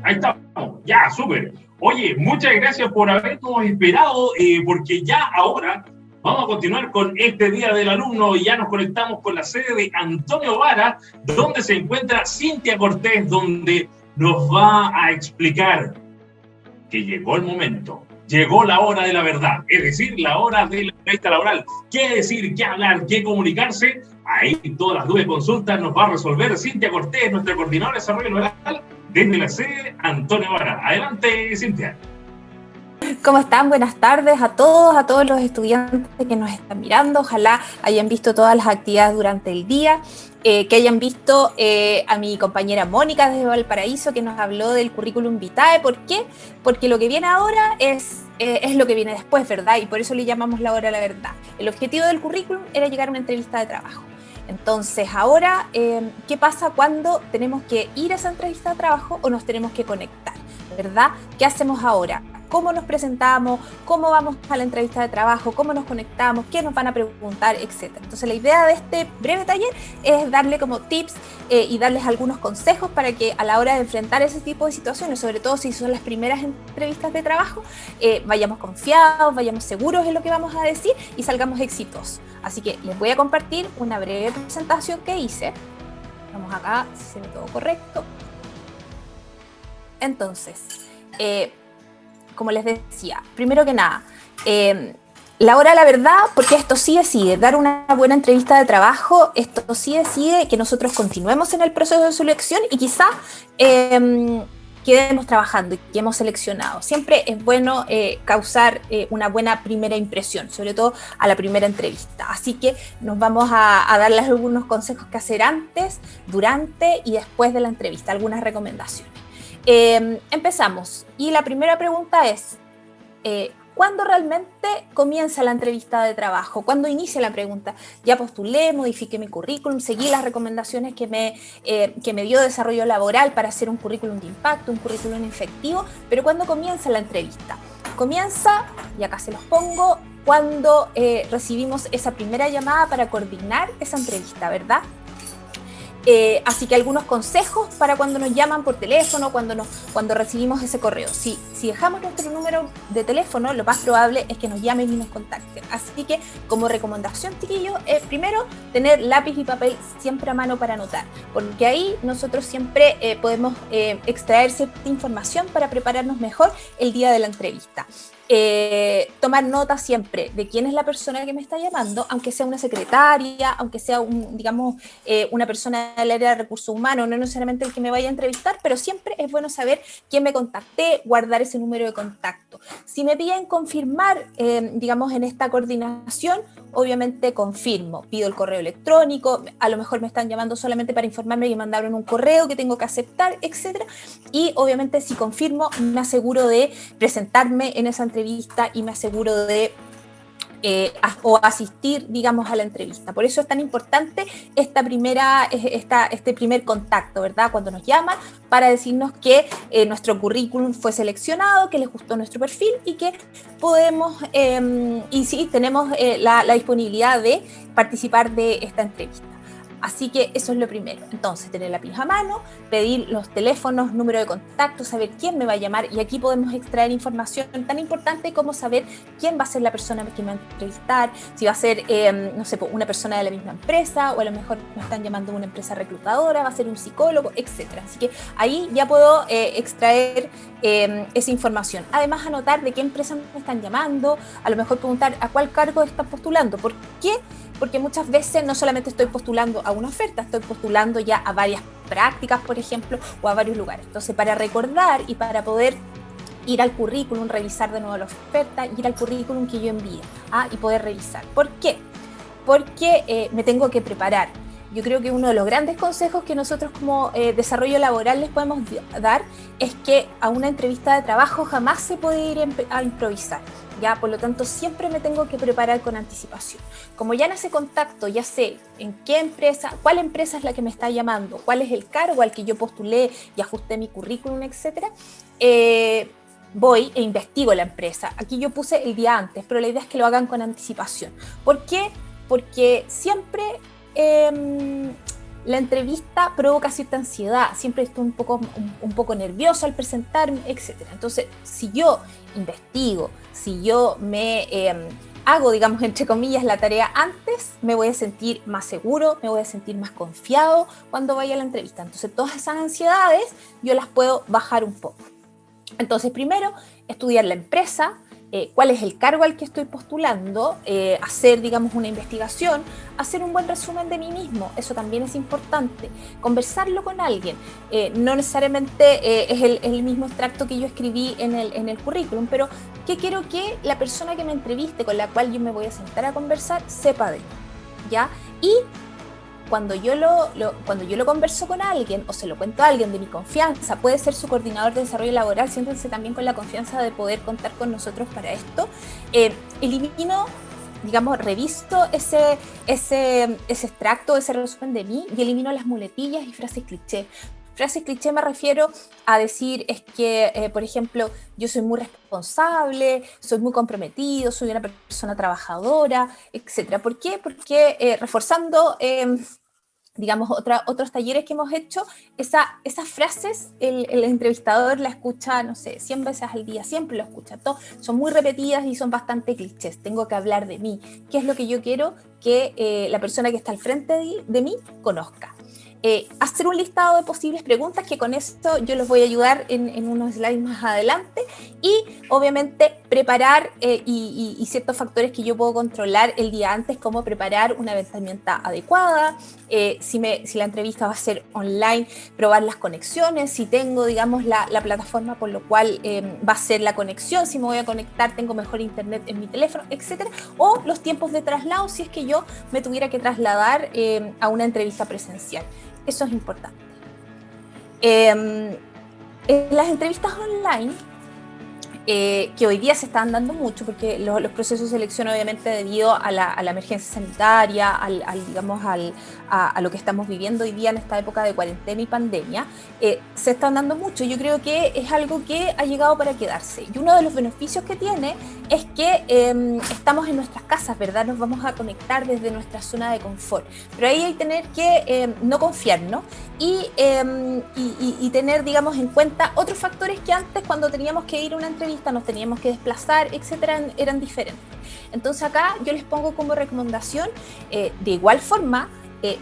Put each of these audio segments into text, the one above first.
Ahí estamos, ya, súper. Oye, muchas gracias por habernos esperado, porque ya ahora vamos a continuar con este Día del Alumno y ya nos conectamos con la sede de Antonio Vara, donde se encuentra Cintia Cortés, donde nos va a explicar que llegó el momento, llegó la hora de la verdad, es decir, la hora de la entrevista laboral. ¿Qué decir, qué hablar, qué comunicarse? Ahí todas las dudas y consultas nos va a resolver Cintia Cortés, nuestra coordinadora de desarrollo laboral, desde la sede Antonio Vara. Adelante, Cintia. ¿Cómo están? Buenas tardes a todos los estudiantes que nos están mirando. Ojalá hayan visto todas las actividades durante el día, que hayan visto a mi compañera Mónica desde Valparaíso, que nos habló del currículum vitae. ¿Por qué? Porque lo que viene ahora es lo que viene después, ¿verdad? Y por eso le llamamos la hora de la verdad. El objetivo del currículum era llegar a una entrevista de trabajo. Entonces, ahora, ¿qué pasa cuando tenemos que ir a esa entrevista de trabajo o nos tenemos que conectar? ¿Verdad? ¿Qué hacemos ahora? ¿Cómo nos presentamos? ¿Cómo vamos a la entrevista de trabajo? ¿Cómo nos conectamos? ¿Qué nos van a preguntar? Etcétera. Entonces, la idea de este breve taller es darle como tips y darles algunos consejos para que a la hora de enfrentar ese tipo de situaciones, sobre todo si son las primeras entrevistas de trabajo, vayamos confiados, vayamos seguros en lo que vamos a decir y salgamos exitosos. Así que les voy a compartir una breve presentación que hice. Vamos acá, si se ve todo correcto. Entonces, como les decía, primero que nada, la hora de la verdad, porque esto sí decide dar una buena entrevista de trabajo, esto sí decide que nosotros continuemos en el proceso de selección y quizá quedemos trabajando y que hemos seleccionado. Siempre es bueno causar una buena primera impresión, sobre todo a la primera entrevista. Así que nos vamos a darles algunos consejos que hacer antes, durante y después de la entrevista, algunas recomendaciones. Empezamos. Y la primera pregunta es, ¿cuándo realmente comienza la entrevista de trabajo? ¿Cuándo inicia la pregunta? Ya postulé, modifiqué mi currículum, seguí las recomendaciones que me dio desarrollo laboral para hacer un currículum de impacto, un currículum efectivo, pero ¿cuándo comienza la entrevista? Comienza, y acá se los pongo, cuando recibimos esa primera llamada para coordinar esa entrevista, ¿verdad? Así que algunos consejos para cuando nos llaman por teléfono, cuando recibimos ese correo. Si dejamos nuestro número de teléfono, lo más probable es que nos llamen y nos contacten. Así que como recomendación, chiquillos, primero, tener lápiz y papel siempre a mano para anotar, porque ahí nosotros siempre podemos extraer cierta información para prepararnos mejor el día de la entrevista. Tomar nota siempre de quién es la persona que me está llamando, aunque sea una secretaria, aunque sea una persona del área de recursos humanos, no necesariamente el que me vaya a entrevistar, pero siempre es bueno saber quién me contacté, guardar ese número de contacto. Si me piden confirmar, en esta coordinación, obviamente confirmo, pido el correo electrónico, a lo mejor me están llamando solamente para informarme que mandaron un correo que tengo que aceptar, etcétera, y obviamente si confirmo, me aseguro de presentarme en esa entrevista y me aseguro de asistir, a la entrevista. Por eso es tan importante este primer contacto, ¿verdad? Cuando nos llaman para decirnos que nuestro currículum fue seleccionado, que les gustó nuestro perfil y que podemos, y sí, tenemos la disponibilidad de participar de esta entrevista. Así que eso es lo primero. Entonces, tener lápiz a mano, pedir los teléfonos, número de contacto, saber quién me va a llamar, y aquí podemos extraer información tan importante como saber quién va a ser la persona que me va a entrevistar, si va a ser, una persona de la misma empresa, o a lo mejor me están llamando una empresa reclutadora, va a ser un psicólogo, etc. Así que ahí ya puedo extraer esa información. Además, anotar de qué empresa me están llamando, a lo mejor preguntar a cuál cargo están postulando. ¿Por qué? Porque muchas veces no solamente estoy postulando a una oferta, estoy postulando ya a varias prácticas, por ejemplo, o a varios lugares. Entonces, para recordar y para poder ir al currículum, revisar de nuevo la oferta, ir al currículum que yo envíe y poder revisar. ¿Por qué? Porque me tengo que preparar. Yo creo que uno de los grandes consejos que nosotros como desarrollo laboral les podemos dar es que a una entrevista de trabajo jamás se puede ir a improvisar. ¿Ya? Por lo tanto, siempre me tengo que preparar con anticipación. Como ya en ese contacto ya sé en qué empresa, cuál empresa es la que me está llamando, cuál es el cargo al que yo postulé y ajusté mi currículum, etcétera, voy e investigo la empresa. Aquí yo puse el día antes, pero la idea es que lo hagan con anticipación. ¿Por qué? Porque siempre la entrevista provoca cierta ansiedad, siempre estoy un poco nerviosa al presentarme, etc. Entonces, si yo investigo, si yo me hago, digamos, entre comillas, la tarea antes, me voy a sentir más seguro, me voy a sentir más confiado cuando vaya a la entrevista. Entonces, todas esas ansiedades yo las puedo bajar un poco. Entonces, primero, estudiar la empresa, cuál es el cargo al que estoy postulando, hacer, digamos, una investigación, hacer un buen resumen de mí mismo, eso también es importante, conversarlo con alguien, no necesariamente es el mismo extracto que yo escribí en el currículum, pero ¿qué quiero que la persona que me entreviste, con la cual yo me voy a sentar a conversar, sepa de mí? ¿Ya? Y cuando yo lo converso con alguien o se lo cuento a alguien de mi confianza, puede ser su coordinador de desarrollo laboral, siéntense también con la confianza de poder contar con nosotros para esto, elimino, digamos, revisto ese extracto, ese resumen de mí y elimino las muletillas y frases cliché. Frases cliché me refiero a decir es que, por ejemplo, yo soy muy responsable, soy muy comprometido, soy una persona trabajadora, etc. ¿Por qué? Porque reforzando, digamos, otros talleres que hemos hecho, esas frases el entrevistador la escucha, no sé, 100 veces al día, siempre lo escucha. Son muy repetidas y son bastante clichés. Tengo que hablar de mí. ¿Qué es lo que yo quiero que la persona que está al frente de mí conozca? Hacer un listado de posibles preguntas, que con esto yo los voy a ayudar en unos slides más adelante, y obviamente preparar y ciertos factores que yo puedo controlar el día antes, como preparar una vestimenta adecuada, si la entrevista va a ser online, probar las conexiones, si tengo, digamos, la plataforma por lo cual va a ser la conexión, si me voy a conectar, tengo mejor internet en mi teléfono, etcétera, o los tiempos de traslado si es que yo me tuviera que trasladar a una entrevista presencial. Eso es importante. En las entrevistas online, que hoy día se están dando mucho, porque los procesos de selección, obviamente, debido a la emergencia sanitaria, a lo que estamos viviendo hoy día en esta época de cuarentena y pandemia, se están dando mucho. Yo creo que es algo que ha llegado para quedarse. Y uno de los beneficios que tiene es que estamos en nuestras casas, ¿verdad? Nos vamos a conectar desde nuestra zona de confort. Pero ahí hay que tener que no confiarnos y tener, digamos, en cuenta otros factores que antes, cuando teníamos que ir a una entrevista, nos teníamos que desplazar, etcétera, eran diferentes. Entonces acá yo les pongo como recomendación, de igual forma,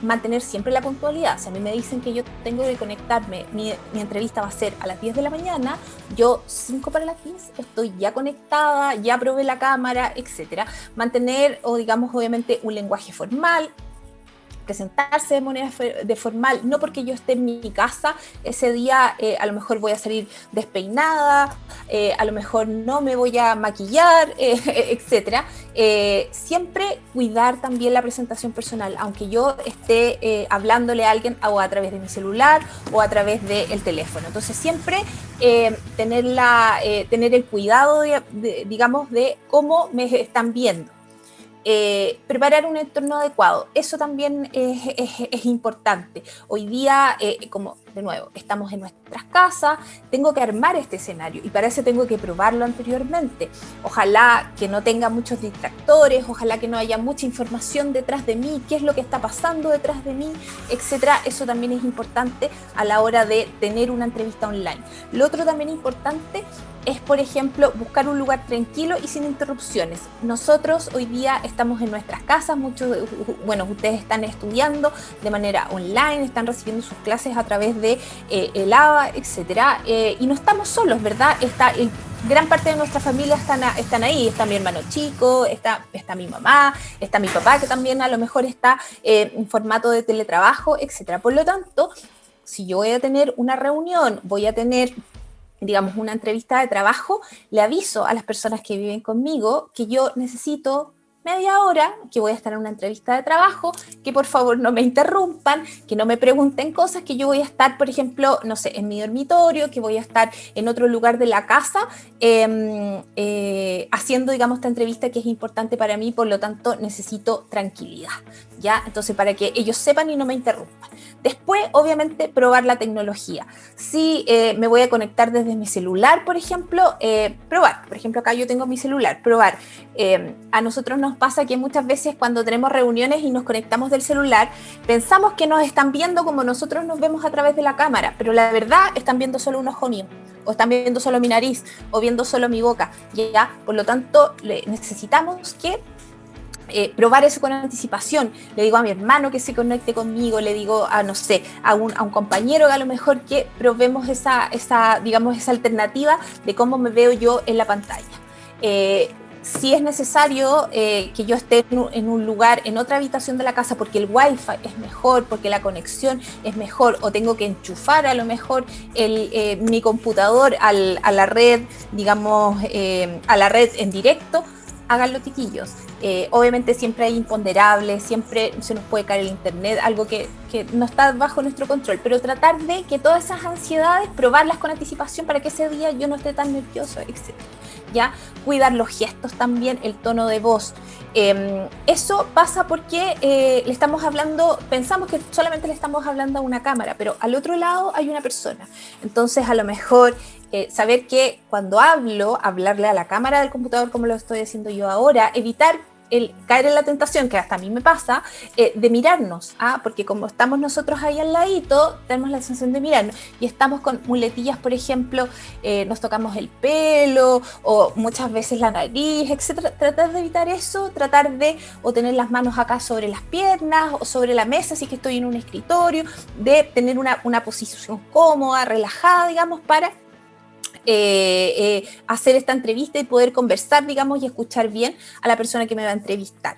mantener siempre la puntualidad. Si a mí me dicen que yo tengo que conectarme, mi entrevista va a ser a las 10 de la mañana, yo 5 para las 10 estoy ya conectada, ya probé la cámara, etcétera. Mantener, o digamos, obviamente, un lenguaje formal, presentarse de manera formal, no porque yo esté en mi casa ese día, a lo mejor voy a salir despeinada, a lo mejor no me voy a maquillar, etcétera. Siempre cuidar también la presentación personal, aunque yo esté hablándole a alguien o a través de mi celular o a través del teléfono. Entonces siempre tener el cuidado, digamos, de cómo me están viendo. Preparar un entorno adecuado, eso también es importante. Hoy día, como de nuevo, estamos en nuestras casas, tengo que armar este escenario y para eso tengo que probarlo anteriormente. Ojalá que no tenga muchos distractores, ojalá que no haya mucha información detrás de mí, qué es lo que está pasando detrás de mí, etcétera. Eso también es importante a la hora de tener una entrevista online. Lo otro también importante es, por ejemplo, buscar un lugar tranquilo y sin interrupciones. Nosotros hoy día estamos en nuestras casas, ustedes están estudiando de manera online, están recibiendo sus clases a través de el ABA, etcétera, y no estamos solos, ¿verdad? Gran parte de nuestra familia están ahí, está mi hermano chico, está mi mamá, está mi papá, que también a lo mejor está en formato de teletrabajo, etcétera. Por lo tanto, si yo voy a tener una reunión, voy a tener, digamos, una entrevista de trabajo, le aviso a las personas que viven conmigo que yo necesito media hora, que voy a estar en una entrevista de trabajo, que por favor no me interrumpan, que no me pregunten cosas, que yo voy a estar, por ejemplo, no sé, en mi dormitorio, que voy a estar en otro lugar de la casa, haciendo, digamos, esta entrevista que es importante para mí, por lo tanto necesito tranquilidad, ¿ya? Entonces, para que ellos sepan y no me interrumpan. Después, obviamente, probar la tecnología. Si me voy a conectar desde mi celular, por ejemplo, probar. Por ejemplo, acá yo tengo mi celular, probar. A nosotros nos pasa que muchas veces cuando tenemos reuniones y nos conectamos del celular, pensamos que nos están viendo como nosotros nos vemos a través de la cámara, pero la verdad están viendo solo un ojo mío, o están viendo solo mi nariz, o viendo solo mi boca, ¿ya? Por lo tanto, necesitamos que probar eso con anticipación. Le digo a mi hermano que se conecte conmigo, le digo a, no sé, a un compañero que a lo mejor que probemos esa alternativa de cómo me veo yo en la pantalla. Si es necesario que yo esté en un lugar, en otra habitación de la casa, porque el wifi es mejor, porque la conexión es mejor, o tengo que enchufar a lo mejor mi computador a la red, digamos, a la red en directo, háganlo, chiquillos. Obviamente siempre hay imponderables, siempre se nos puede caer el internet, algo que no está bajo nuestro control, pero tratar de que todas esas ansiedades, probarlas con anticipación para que ese día yo no esté tan nervioso, etc. ¿Ya? Cuidar los gestos también, el tono de voz. Eso pasa porque le estamos hablando, pensamos que solamente le estamos hablando a una cámara, pero al otro lado hay una persona. Entonces, a lo mejor saber que cuando hablarle a la cámara del computador, como lo estoy haciendo yo ahora, evitar el caer en la tentación, que hasta a mí me pasa, de mirarnos, porque como estamos nosotros ahí al ladito, tenemos la sensación de mirarnos, y estamos con muletillas, por ejemplo, nos tocamos el pelo, o muchas veces la nariz, etc. Tratar de evitar eso, tratar de o tener las manos acá sobre las piernas, o sobre la mesa, si que estoy en un escritorio, de tener una posición cómoda, relajada, digamos, para hacer esta entrevista y poder conversar, digamos, y escuchar bien a la persona que me va a entrevistar.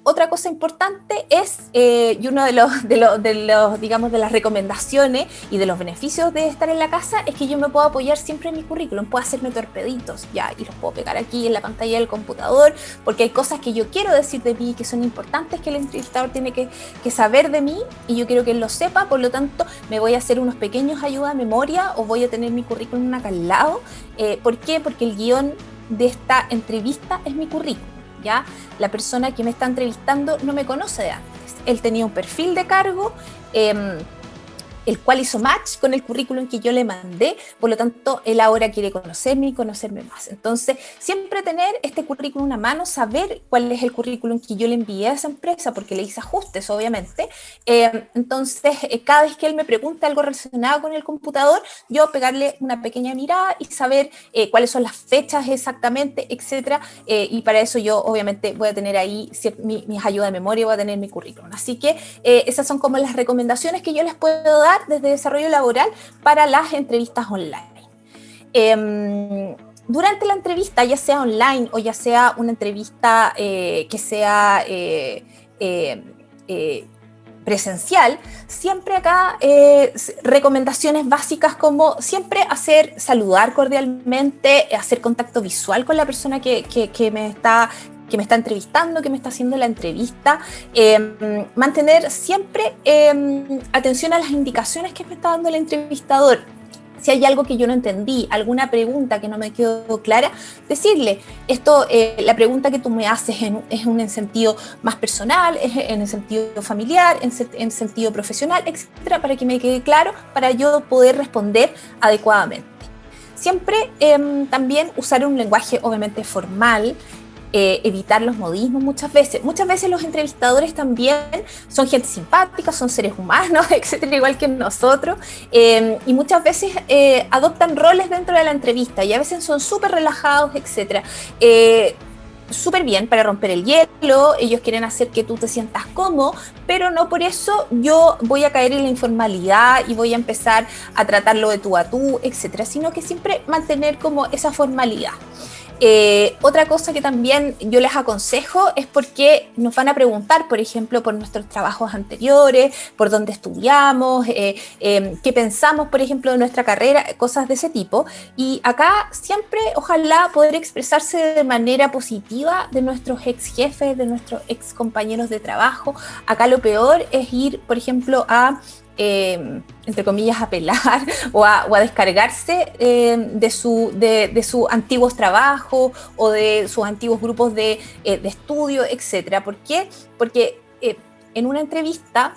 Otra cosa importante es, y uno de los, digamos, de las recomendaciones y de los beneficios de estar en la casa es que yo me puedo apoyar siempre en mi currículum, puedo hacerme torpeditos, ya, y los puedo pegar aquí en la pantalla del computador, porque hay cosas que yo quiero decir de mí, que son importantes, que el entrevistador tiene que saber de mí, y yo quiero que él lo sepa, por lo tanto, me voy a hacer unos pequeños ayuda a memoria, o voy a tener mi currículum acá al lado. ¿Por qué? Porque el guión de esta entrevista es mi currículum. ¿Ya? La persona que me está entrevistando no me conoce de antes. Él tenía un perfil de cargo, el cual hizo match con el currículum que yo le mandé, por lo tanto, él ahora quiere conocerme y conocerme más. Entonces, siempre tener este currículum a mano, saber cuál es el currículum que yo le envié a esa empresa, porque le hice ajustes, obviamente. Entonces, cada vez que él me pregunte algo relacionado con el computador, yo pegarle una pequeña mirada y saber cuáles son las fechas exactamente, etcétera. Y para eso yo, obviamente, voy a tener ahí mis ayudas de memoria, voy a tener mi currículum. Así que esas son como las recomendaciones que yo les puedo dar desde desarrollo laboral para las entrevistas online. Durante la entrevista, ya sea online o ya sea una entrevista que sea presencial, siempre acá recomendaciones básicas como siempre saludar cordialmente, hacer contacto visual con la persona que me está entrevistando, que me está haciendo la entrevista, mantener siempre atención a las indicaciones que me está dando el entrevistador. Si hay algo que yo no entendí, alguna pregunta que no me quedó clara, decirle, la pregunta que tú me haces es en sentido más personal, es en el sentido familiar, en sentido profesional, etcétera, para que me quede claro, para yo poder responder adecuadamente. Siempre también usar un lenguaje obviamente formal, evitar los modismos muchas veces. Muchas veces los entrevistadores también son gente simpática, son seres humanos, etcétera, igual que nosotros, y muchas veces adoptan roles dentro de la entrevista y a veces son súper relajados, etcétera. Súper bien para romper el hielo, ellos quieren hacer que tú te sientas cómodo, pero no por eso yo voy a caer en la informalidad y voy a empezar a tratarlo de tú a tú, etcétera, sino que siempre mantener como esa formalidad. Otra cosa que también yo les aconsejo es porque nos van a preguntar, por ejemplo, por nuestros trabajos anteriores, por dónde estudiamos, qué pensamos, por ejemplo, de nuestra carrera, cosas de ese tipo. Y acá siempre, ojalá, poder expresarse de manera positiva de nuestros ex jefes, de nuestros ex compañeros de trabajo. Acá lo peor es ir, por ejemplo, a entre comillas, apelar o a descargarse de sus antiguos trabajos o de sus antiguos grupos de estudio, etcétera. ¿Por qué? Porque en una entrevista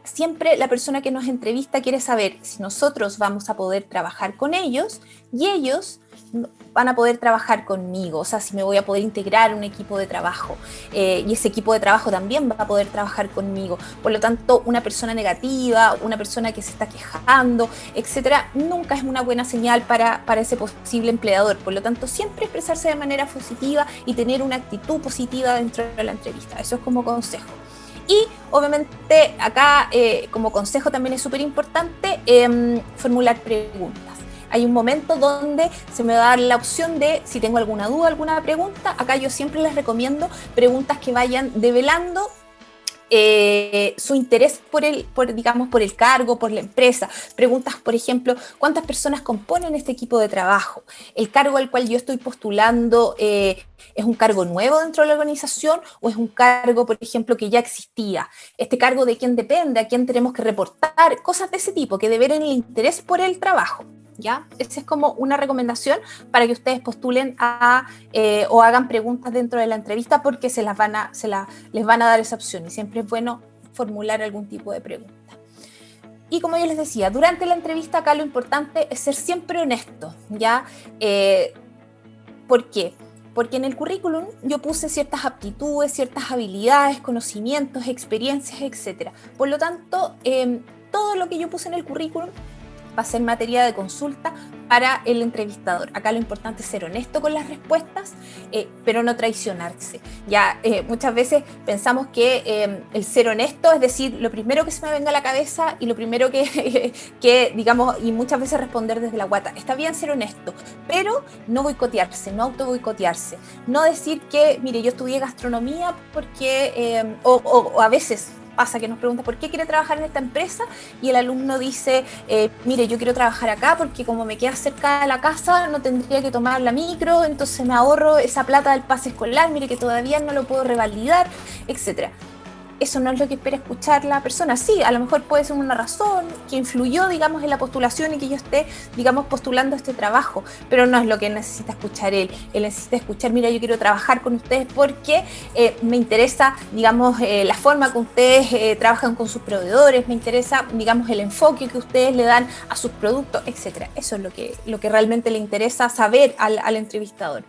siempre la persona que nos entrevista quiere saber si nosotros vamos a poder trabajar con ellos y ellos van a poder trabajar conmigo, o sea, si me voy a poder integrar un equipo de trabajo y ese equipo de trabajo también va a poder trabajar conmigo. Por lo tanto, una persona negativa, una persona que se está quejando, etcétera, nunca es una buena señal para ese posible empleador. Por lo tanto, siempre expresarse de manera positiva y tener una actitud positiva dentro de la entrevista. Eso es como consejo. Y obviamente acá como consejo también es súper importante formular preguntas. Hay un momento donde se me va a dar la opción de, si tengo alguna duda, alguna pregunta, acá yo siempre les recomiendo preguntas que vayan develando su interés por el cargo, por la empresa. Preguntas, por ejemplo, ¿cuántas personas componen este equipo de trabajo? ¿El cargo al cual yo estoy postulando es un cargo nuevo dentro de la organización o es un cargo, por ejemplo, que ya existía? ¿Este cargo de quién depende? ¿A quién tenemos que reportar? Cosas de ese tipo, que develen el interés por el trabajo. ¿Ya? Esa es como una recomendación para que ustedes postulen o hagan preguntas dentro de la entrevista, porque les van a dar esa opción y siempre es bueno formular algún tipo de pregunta. Y como yo les decía, durante la entrevista acá lo importante es ser siempre honesto, ¿ya? ¿Por qué? Porque en el currículum yo puse ciertas aptitudes, ciertas habilidades, conocimientos, experiencias, etc. Por lo tanto, todo lo que yo puse en el currículum va a ser materia de consulta para el entrevistador. Acá lo importante es ser honesto con las respuestas, pero no traicionarse. Ya muchas veces pensamos que el ser honesto es decir lo primero que se me venga a la cabeza y lo primero que digamos, y muchas veces responder desde la guata. Está bien ser honesto, pero no boicotearse, no auto boicotearse. No decir que, mire, yo estudié gastronomía porque, o a veces pasa que nos pregunta por qué quiere trabajar en esta empresa y el alumno dice, mire, yo quiero trabajar acá porque como me queda cerca de la casa no tendría que tomar la micro, entonces me ahorro esa plata del pase escolar, mire que todavía no lo puedo revalidar, etcétera. Eso no es lo que espera escuchar la persona. Sí, a lo mejor puede ser una razón que influyó, digamos, en la postulación y que yo esté, digamos, postulando este trabajo, pero no es lo que necesita escuchar él. Él necesita escuchar, mira, yo quiero trabajar con ustedes porque me interesa, digamos, la forma que ustedes trabajan con sus proveedores, me interesa, digamos, el enfoque que ustedes le dan a sus productos, etcétera. Eso es lo que realmente le interesa saber al entrevistador.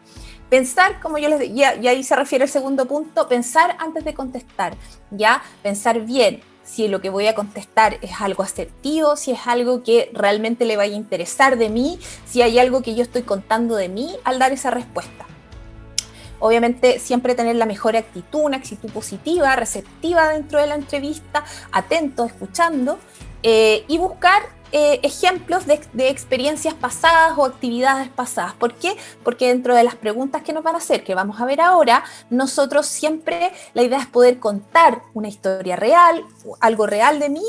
Pensar, como yo les decía, y ahí se refiere al segundo punto, pensar antes de contestar, ¿ya? Pensar bien si lo que voy a contestar es algo asertivo, si es algo que realmente le vaya a interesar de mí, si hay algo que yo estoy contando de mí al dar esa respuesta. Obviamente siempre tener la mejor actitud, una actitud positiva, receptiva dentro de la entrevista, atento, escuchando y buscar ejemplos de experiencias pasadas o actividades pasadas. ¿Por qué? Porque dentro de las preguntas que nos van a hacer, que vamos a ver ahora, nosotros siempre, la idea es poder contar una historia real, algo real de mí,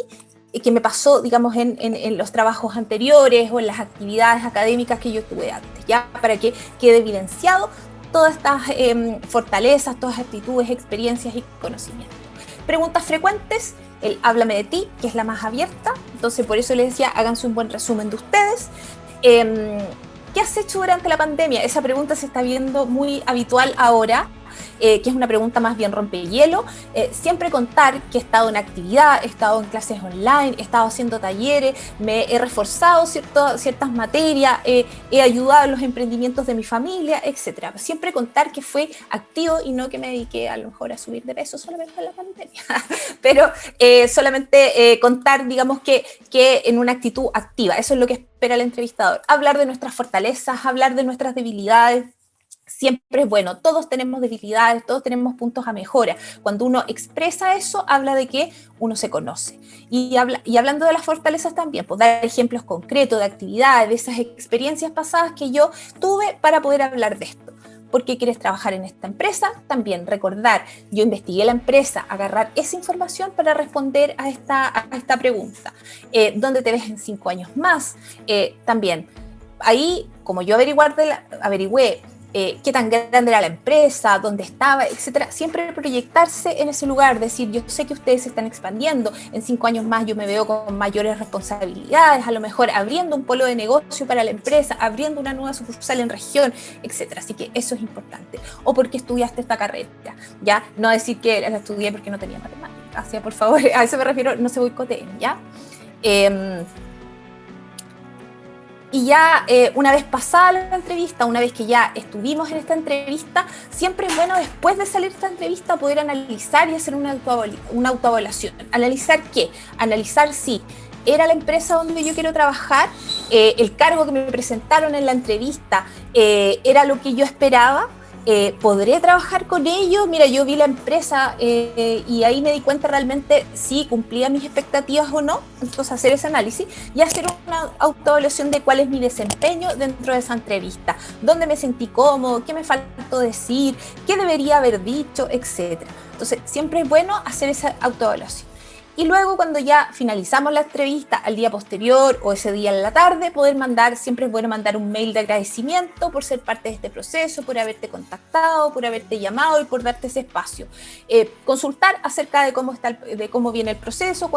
que me pasó, digamos, en los trabajos anteriores o en las actividades académicas que yo tuve antes, ¿ya? Para que quede evidenciado todas estas fortalezas, todas actitudes, experiencias y conocimientos. Preguntas frecuentes, el háblame de ti, que es la más abierta, entonces por eso les decía, háganse un buen resumen de ustedes. ¿Qué has hecho durante la pandemia? Esa pregunta se está viendo muy habitual ahora, que es una pregunta más bien rompehielo. Siempre contar que he estado en actividad, he estado en clases online, he estado haciendo talleres, me he reforzado ciertas materias, he ayudado en los emprendimientos de mi familia, etc. Siempre contar que fue activo y no que me dediqué a lo mejor a subir de peso solamente en la pandemia, pero solamente contar, digamos, que en una actitud activa. Eso es lo que espera el entrevistador. Hablar de nuestras fortalezas, hablar de nuestras debilidades. Siempre es bueno, todos tenemos debilidades, todos tenemos puntos a mejora. Cuando uno expresa eso, habla de que uno se conoce. Y hablando de las fortalezas también, pues dar ejemplos concretos de actividades, de esas experiencias pasadas que yo tuve para poder hablar de esto. ¿Por qué quieres trabajar en esta empresa? También recordar, yo investigué la empresa, agarrar esa información para responder a esta pregunta. ¿Dónde te ves en 5 años más? También, ahí, como yo averigüé, qué tan grande era la empresa, dónde estaba, etcétera. Siempre proyectarse en ese lugar, decir, yo sé que ustedes se están expandiendo, en 5 años más yo me veo con mayores responsabilidades, a lo mejor abriendo un polo de negocio para la empresa, abriendo una nueva sucursal en región, etcétera. Así que eso es importante. O porque estudiaste esta carrera, ¿ya? No decir que la estudié porque no tenía matemáticas. Hacia, por favor, a eso me refiero, no se boicoteen, ¿ya? Y ya una vez pasada la entrevista, una vez que ya estuvimos en esta entrevista, siempre es bueno después de salir de esta entrevista poder analizar y hacer una autoevaluación. ¿Analizar qué? Analizar si era la empresa donde yo quiero trabajar, el cargo que me presentaron en la entrevista era lo que yo esperaba. ¿Podré trabajar con ellos? Mira, yo vi la empresa y ahí me di cuenta realmente si cumplía mis expectativas o no. Entonces hacer ese análisis y hacer una autoevaluación de cuál es mi desempeño dentro de esa entrevista, dónde me sentí cómodo, qué me faltó decir, qué debería haber dicho, etc. Entonces siempre es bueno hacer esa autoevaluación. Y luego cuando ya finalizamos la entrevista al día posterior o ese día en la tarde, poder mandar, siempre es bueno mandar un mail de agradecimiento por ser parte de este proceso, por haberte contactado, por haberte llamado y por darte ese espacio. Consultar acerca de cómo viene el proceso,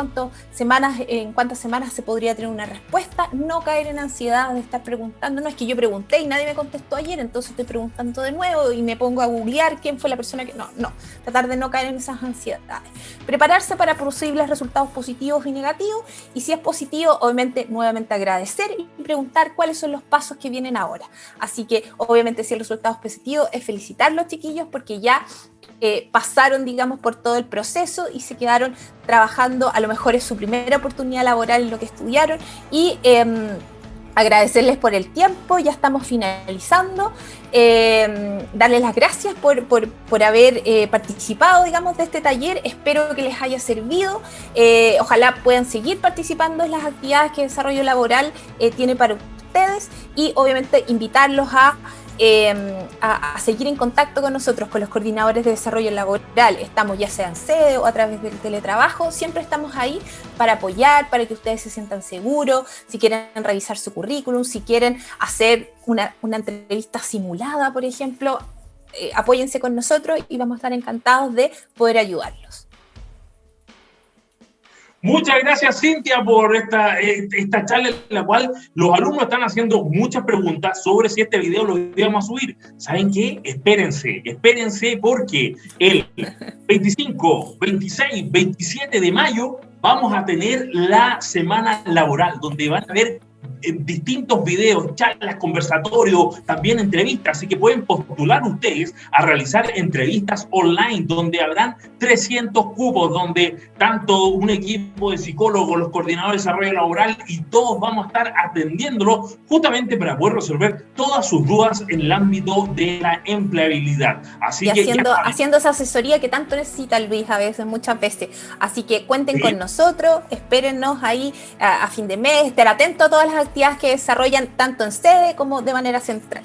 en cuántas semanas se podría tener una respuesta, no caer en ansiedad de estar preguntando, no es que yo pregunté y nadie me contestó ayer, entonces estoy preguntando de nuevo y me pongo a googlear quién fue la persona que... No, tratar de no caer en esas ansiedades. Prepararse para posibles resultados positivos y negativos, y si es positivo, obviamente nuevamente agradecer y preguntar cuáles son los pasos que vienen ahora. Así que obviamente si el resultado es positivo, es felicitar a los chiquillos porque ya pasaron, digamos, por todo el proceso y se quedaron trabajando, a lo mejor es su primera oportunidad laboral en lo que estudiaron, y agradecerles por el tiempo, ya estamos finalizando, darles las gracias por haber participado, digamos, de este taller. Espero que les haya servido, ojalá puedan seguir participando en las actividades que Desarrollo Laboral tiene para ustedes, y obviamente invitarlos a seguir en contacto con nosotros, con los coordinadores de desarrollo laboral. Estamos ya sea en sede o a través del teletrabajo, siempre estamos ahí para apoyar, para que ustedes se sientan seguros, si quieren revisar su currículum, si quieren hacer una entrevista simulada, por ejemplo, apóyense con nosotros y vamos a estar encantados de poder ayudarlos. Muchas gracias, Cintia, por esta charla en la cual los alumnos están haciendo muchas preguntas sobre si este video lo íbamos a subir. ¿Saben qué? Espérense porque el 25, 26, 27 de mayo vamos a tener la semana laboral, donde van a haber distintos videos, charlas, conversatorios, también entrevistas, así que pueden postular ustedes a realizar entrevistas online, donde habrán 300 cupos, donde tanto un equipo de psicólogos, los coordinadores de desarrollo laboral y todos vamos a estar atendiéndolo justamente para poder resolver todas sus dudas en el ámbito de la empleabilidad. Así que haciendo esa asesoría que tanto necesita Luis a veces, muchas veces. Así que cuenten con nosotros, espérennos ahí a fin de mes, estar atentos a todas las actividades que desarrollan tanto en sede como de manera central.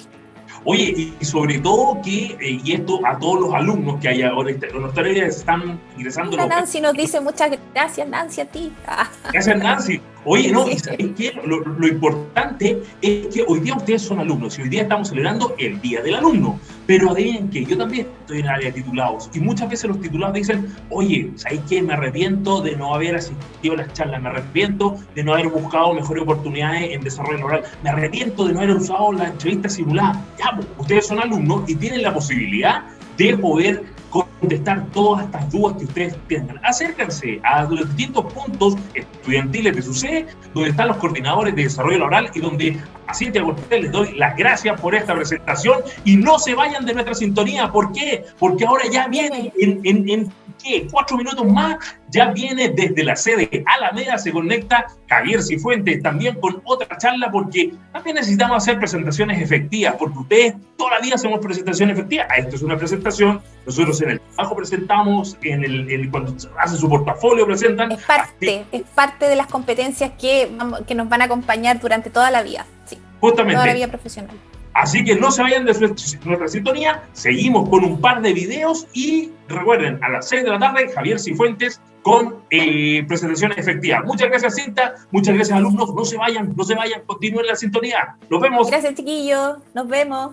Oye, y sobre todo que, y esto a todos los alumnos que hay ahora, los talleres están ingresando. Mira, Nancy nos dice muchas gracias, Nancy, a ti. Gracias, Nancy. Oye, no, y ¿sabes qué? Lo importante es que hoy día ustedes son alumnos y hoy día estamos celebrando el Día del Alumno. Pero adivinen que yo también estoy en el área de titulados y muchas veces los titulados dicen, oye, ¿sabes qué? Me arrepiento de no haber asistido a las charlas, me arrepiento de no haber buscado mejores oportunidades en desarrollo laboral, me arrepiento de no haber usado la entrevista simulada. Ya, pues, ustedes son alumnos y tienen la posibilidad de poder contestar todas estas dudas que ustedes tengan. Acérquense a los distintos puntos estudiantiles de su sede, donde están los coordinadores de desarrollo laboral y donde a Cintia Cortés les doy las gracias por esta presentación y no se vayan de nuestra sintonía. ¿Por qué? Porque ahora ya viene en 4 minutos más, ya viene desde la sede Alameda, se conecta Javier Cifuentes también con otra charla, porque también necesitamos hacer presentaciones efectivas, porque ustedes todavía hacemos presentaciones efectivas. Esto es una presentación, nosotros en el trabajo presentamos, cuando hacen su portafolio presentan. Es parte de las competencias que nos van a acompañar durante toda la vida, sí, justamente. Toda la vida profesional. Así que no se vayan de nuestra sintonía, seguimos con un par de videos y recuerden, a las 6 de la tarde, Javier Cifuentes con presentaciones efectivas. Muchas gracias, Cinta, muchas gracias, alumnos, no se vayan, continúen la sintonía. Nos vemos. Gracias, chiquillos, nos vemos.